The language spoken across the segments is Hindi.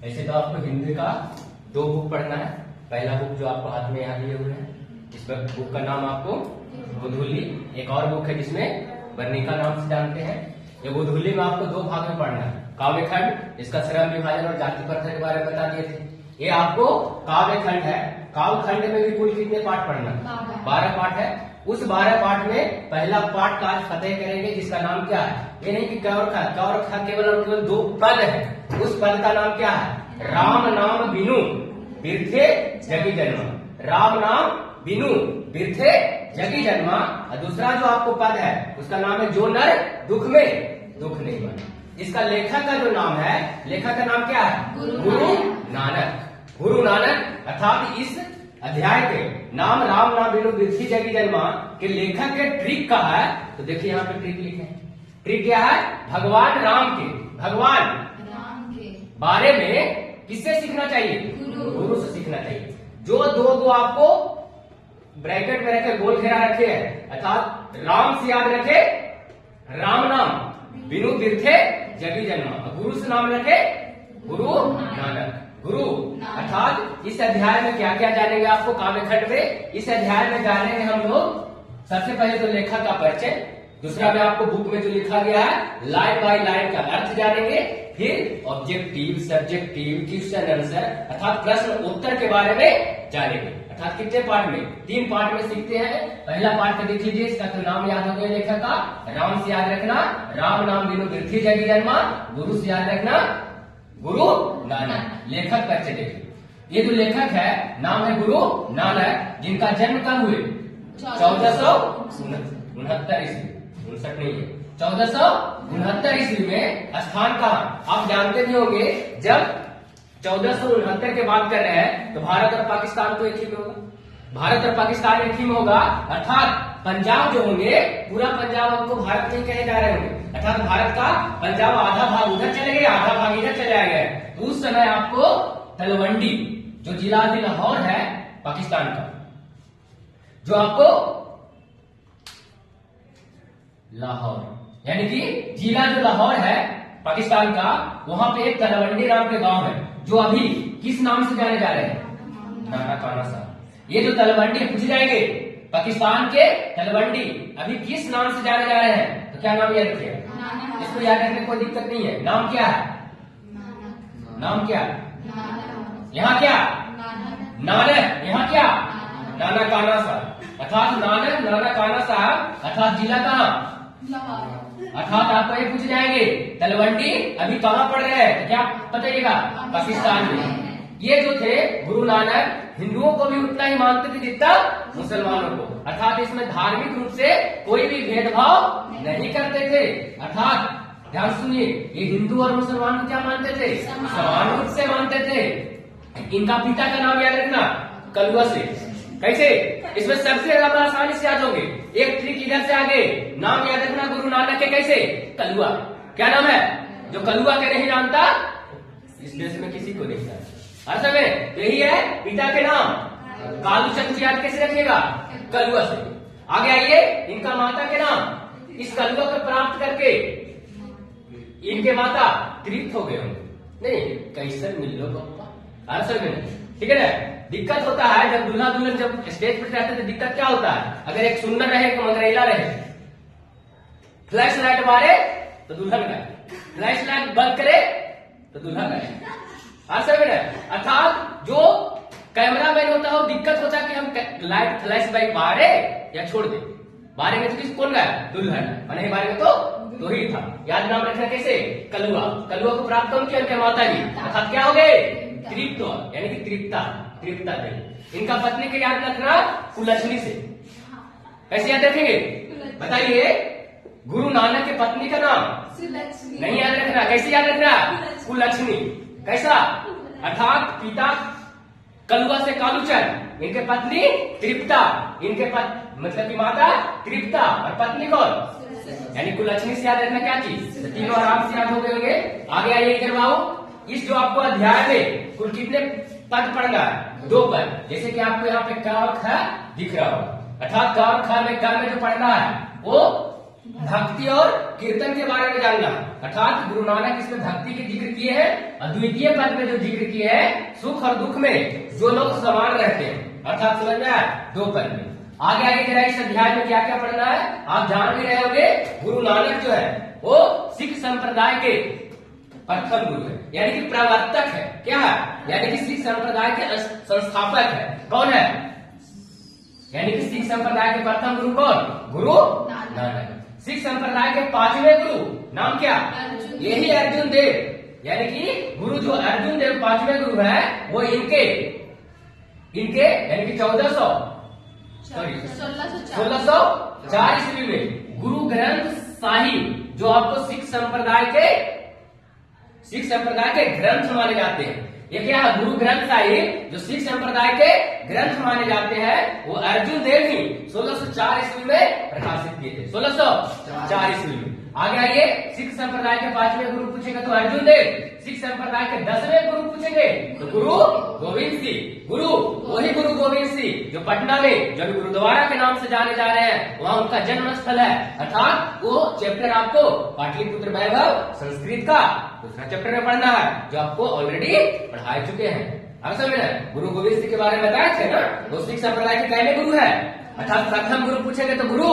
ऐसे तो आपको हिंदी का 2 बुक पढ़ना है। पहला बुक जो आपको हाथ में यहाँ लिए हुए है, इस बुक का नाम आपको गोधूली। एक और बुक है जिसमें वर्णिका नाम से जानते हैं। ये गोधूली में आपको 2 भाग में पढ़ना है। काव्य खंड, इसका श्रम विभाजन और जाति प्रथा के बारे में बता दिए थे। ये आपको काव्य खंड है। काव्य खंड में भी कुल कितने पाठ पढ़ना? 12 पाठ है। उस 12 पाठ में पहला पाठ का आज फतेह करेंगे, जिसका नाम क्या है? ये नहीं कि गौर खा केवल और केवल 2 पद है। उस पद का नाम क्या है? राम नाम बिनु बिरथे जगी जन्मा। राम नाम बिनु बिरथे जगी जन्मा। और दूसरा जो आपको पद है उसका नाम है जो नर दुख में दुख नहीं बना। इसका लेखक का जो नाम है, लेखक का नाम क्या है? गुरु नानक। गुरु नानक अर्थात इस अध्याय के नाम राम नाम बिनु बिरथी जगी जन्मा के लेखक के ट्रिक का है। तो देखिए यहाँ पे ट्रिक लिखे हैं। ट्रिक क्या है? भगवान राम के बारे में किससे सीखना चाहिए? गुरु से सीखना चाहिए। जो 2 आपको ब्रैकेट में रखे गोल घेरा रखे हैं, अर्थात राम से याद रखे राम नाम बिनु बिरथे जगी जन्मा। गुरु से नाम रखे गुरु नानक। गुरु अर्थात इस अध्याय में क्या क्या जानेंगे आपको काव्य खंड में? इस अध्याय में जानेंगे हम लोग सबसे पहले तो लेखक का परिचय। दूसरा में आपको बुक में जो लिखा गया है लाइन बाय लाइन का अर्थ जानेंगे। फिर ऑब्जेक्टिव, सब्जेक्टिव, क्वेश्चन आंसर अर्थात प्रश्न उत्तर के बारे में जानेंगे। अर्थात कितने पार्ट में? 3 पार्ट में सीखते हैं। पहला पार्ट का देख लीजिए, इसका तो नाम याद हो गया लेखक का। राम से याद रखना राम नाम बिनु बिरथी जगी जन्मा। गुरु से याद रखना गुरु नानक। लेखक परिचय देखिए। ये जो लेखक है नाम है गुरु नानक, जिनका जन्म कब हुए? 1469 ईस्वी। 59 नहीं है, 1469 ईस्वी में। स्थान कहाँ? आप जानते भी होंगे, जब 1469 की बात कर रहे हैं तो भारत और पाकिस्तान तो एक ही में होगा। भारत और पाकिस्तान एक ही में होगा, अर्थात पंजाब जो होंगे, पूरा पंजाब हमको भारत नहीं कहे जा रहे होंगे। अर्थात भारत का पंजाब आधा भाग उधर चले गए, आधा भाग इधर चले गए। उस समय आपको तलवंडी जो जिला लाहौर है पाकिस्तान का, जो आपको लाहौर यानी कि जिला जो लाहौर है पाकिस्तान का, वहां पे एक तलवंडी नाम के गांव है, जो अभी किस नाम से जाने जा रहे हैं? नाना काना साहब। ये जो तलवंडी पूछ जाएंगे, पाकिस्तान के तलवंडी अभी किस नाम से जाने जा रहे हैं, तो क्या नाम याद रखिएगा। इसको याद रखने कोई दिक्कत नहीं है। नाम क्या है? नाम क्या? यहाँ क्या? नानक। यहाँ क्या? नाना काना साहब। अर्थात नानक नाना काना साहब। अर्थात जिला कहाँ? अर्थात आपको ये पूछ जाएंगे तलवंडी अभी कहाँ पढ़ रहे हैं, तो क्या बताइएगा? पाकिस्तान में। ये जो थे गुरु नानक हिंदुओं को भी उतना ही मानते थे जितना मुसलमानों को। अर्थात इसमें धार्मिक रूप से कोई भी भेदभाव नहीं करते थे। अर्थात ध्यान सुनिए, ये हिंदू और मुसलमान को क्या मानते थे? समान रूप से मानते थे। इनका पिता का नाम याद रखना कलुआ से। कैसे? इसमें सबसे ज्यादा आसानी से याद होंगे। एक ट्रिक इधर से आगे, नाम याद रखना गुरु नानक के। कैसे? कलुआ। क्या नाम है? जो कलुआ के नहीं जानता इस देश में किसी को नहीं जानता। हर समय यही है पिता के नाम। कालू चंद याद कैसे रखिएगा? कलुआ से। आगे आइए, इनका माता के नाम। इस कलुआ को प्राप्त करके इनके माता तृप्त हो गए होंगे। नहीं, कैसे मिल लो पप्पा। हर समय ठीक है ना? दिक्कत होता है जब दूल्हा दुल्हन जब स्टेज पर जाते तो दिक्कत क्या होता है? अगर एक सुंदर रहे एक मंगरेला रहे, फ्लैश लाइट मारे तो दुल्हन गाए, फ्लैश लाइट बंद करे तो दुल्हन गाए। हर समय अर्थात जो कैमरामैन होता है वो दिक्कत होता है कि हम लाइट फ्लैश लाइट मारे या छोड़ दे। मारेंगे तो किस कौन गाया? दुल्हन। और नहीं मारेंगे तो ही था। याद नाम रखना कैसे? कलुआ। कलुआ को प्राप्त कौन किया? उनके माता जी। अर्थात क्या हो गए? तृप्त, यानी कि तृप्ता थे। इनका पत्नी के याद रखना कुलक्षणी से। कैसे याद रखेंगे बताइए? गुरु नानक के पत्नी का नाम नहीं याद रखना। कैसे याद रखना? कुलक्षणी। कैसा? अर्थात पिता कलुआ से कालूचंद, इनके पत्नी तृप्ता। इनके मतलब की माता तृप्ता और पत्नी कौन? यानी कुलक्षणी से याद रखना क्या चीज? तीनों आराम से याद हो गए होंगे। आगे आइए इधर बाबू। इस जो आपको अध्याय में कुल कितने पद पढ़ना है? 2 पद। जैसे कि आपको यहाँ पे क और ख दिख रहा होगा। अर्थात क और ख में क में जो पढ़ना है वो भक्ति और कीर्तन के बारे में जानना, अर्थात गुरु नानक इसमें भक्ति के जिक्र किए हैं और द्वितीय पद में जो जिक्र किए हैं सुख और दुख में जो लोग समान रहते हैं, अर्थात समझ में आया 2 पद में। आगे आगे जरा इस अध्याय में क्या क्या पढ़ना है आप जान भी रहे होंगे। गुरु नानक जो है वो सिख संप्रदाय के प्रथम गुरु है, यानी कि प्रवर्तक है। क्या है? यानी कि सिख संप्रदाय के संस्थापक है। कौन है? यानी कि सिख संप्रदाय के प्रथम गुरु कौन? गुरु नानक। सिख संप्रदाय के 5वें गुरु नाम क्या? यही अर्जुन देव, यानी कि गुरु जो अर्जुन देव 5वें गुरु है वो इनके यानी कि 1604 ईस्वी में गुरु ग्रंथ साहिब जो आपको सिख संप्रदाय के ग्रंथ माने जाते हैं। ये क्या है? गुरु ग्रंथ साहिब जो सिख संप्रदाय के ग्रंथ माने जाते हैं वो अर्जुन देव ही 1604 ईस्वी में प्रकाशित किए थे। 1604 ईस्वी में। आगे आइए, सिख संप्रदाय के 5वें गुरु पूछेंगे तो अर्जुन देव, सिख संप्रदाय के 10वें गुरु पूछेंगे तो गुरु गोविंद सिंह। वही गुरु गोविंद सिंह जो पटना में जो गुरुद्वारा के नाम से जाने जा रहे हैं वहाँ उनका जन्म स्थल है, अर्थात वो चैप्टर आपको पाटलिपुत्र वैभव संस्कृत का दूसरा चैप्टर में पढ़ना है जो आपको ऑलरेडी पढ़ा चुके हैं। अब समझ रहे? गुरु गोविंद सिंह के बारे में बताए थे ना, वो सिख संप्रदाय के पहले गुरु है, अर्थात प्रथम गुरु पूछेंगे तो गुरु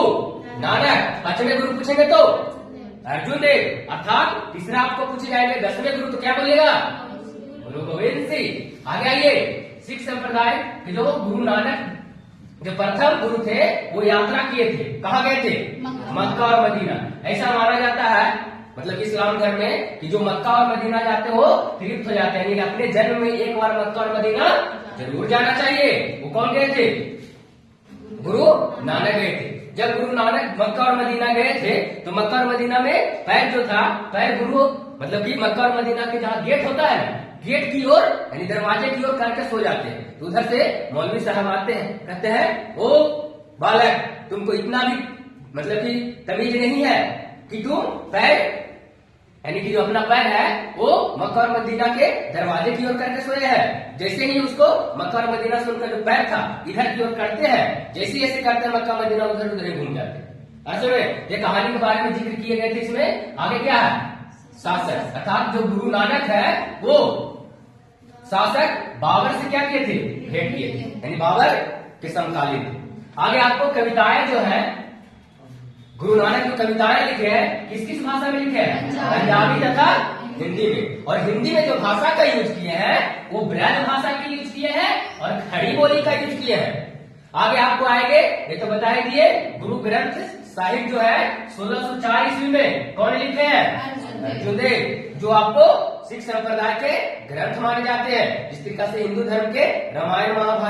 नानक, 5वें गुरु पूछेंगे तो अर्जुन देव, अर्थात तीसरा आपको पूछे जाएंगे 10वें गुरु तो क्या बोलिएगा? गुरु गोविंद सिंह। आगे आइए, सिख संप्रदाय के जो गुरु नानक जो प्रथम गुरु थे वो यात्रा किए थे। कहाँ गए थे? मक्का और मदीना। ऐसा माना जाता है मतलब इस्लाम धर्म में कि जो मक्का और मदीना जाते हो तृप्त हो जाते हैं, अपने जन्म में एक बार मक्का और मदीना जरूर जाना चाहिए। वो कौन गए थे? गुरु नानक गए थे। जब गुरु नानक मक्का और मदीना गए थे तो मक्का और मदीना में पैर जो था, पैर गुरु मतलब कि मक्का और मदीना के जहाँ गेट होता है ना, गेट की ओर यानी दरवाजे की ओर करके सो जाते हैं। तो उधर से मौलवी साहब आते हैं, कहते हैं ओ बालक, तुमको इतना भी मतलब कि तमीज नहीं है कि तुम पैर यानी कि जो अपना पैर है वो मक्का और मदीना के दरवाजे की ओर करके सोए हैं। जैसे ही उसको मक्का और मदीना से उनका जो पैर था इधर की ओर करते हैं, जैसे जैसे करते हैं मक्का मदीना उधर उधर घूम जाते हैं। ऐसे ये कहानी के बारे में जिक्र किए गए थे। इसमें आगे क्या है? शासक, अर्थात जो गुरु नानक है वो शासक बाबर से क्या किए थे? भेंट किए थे, यानी बाबर के समकालीन। आगे आपको कविताएं जो है गुरु नानक जो कविताएं लिखे हैं किस किस भाषा में लिखे हैं? पंजाबी तथा हिंदी में। और हिंदी में जो भाषा का यूज किए हैं वो ब्रज भाषा की यूज किए हैं और खड़ी बोली का यूज किए हैं। आगे आपको आएंगे, ये तो बताए दिए। गुरु ग्रंथ साहिब जो है 1604 ईस्वी में कौन लिखे हैं? अर्जुन देव, जो आपको सिख संप्रदाय के ग्रंथ माने जाते हैं। जिस तरीका से हिंदू धर्म के रामायण महाभारत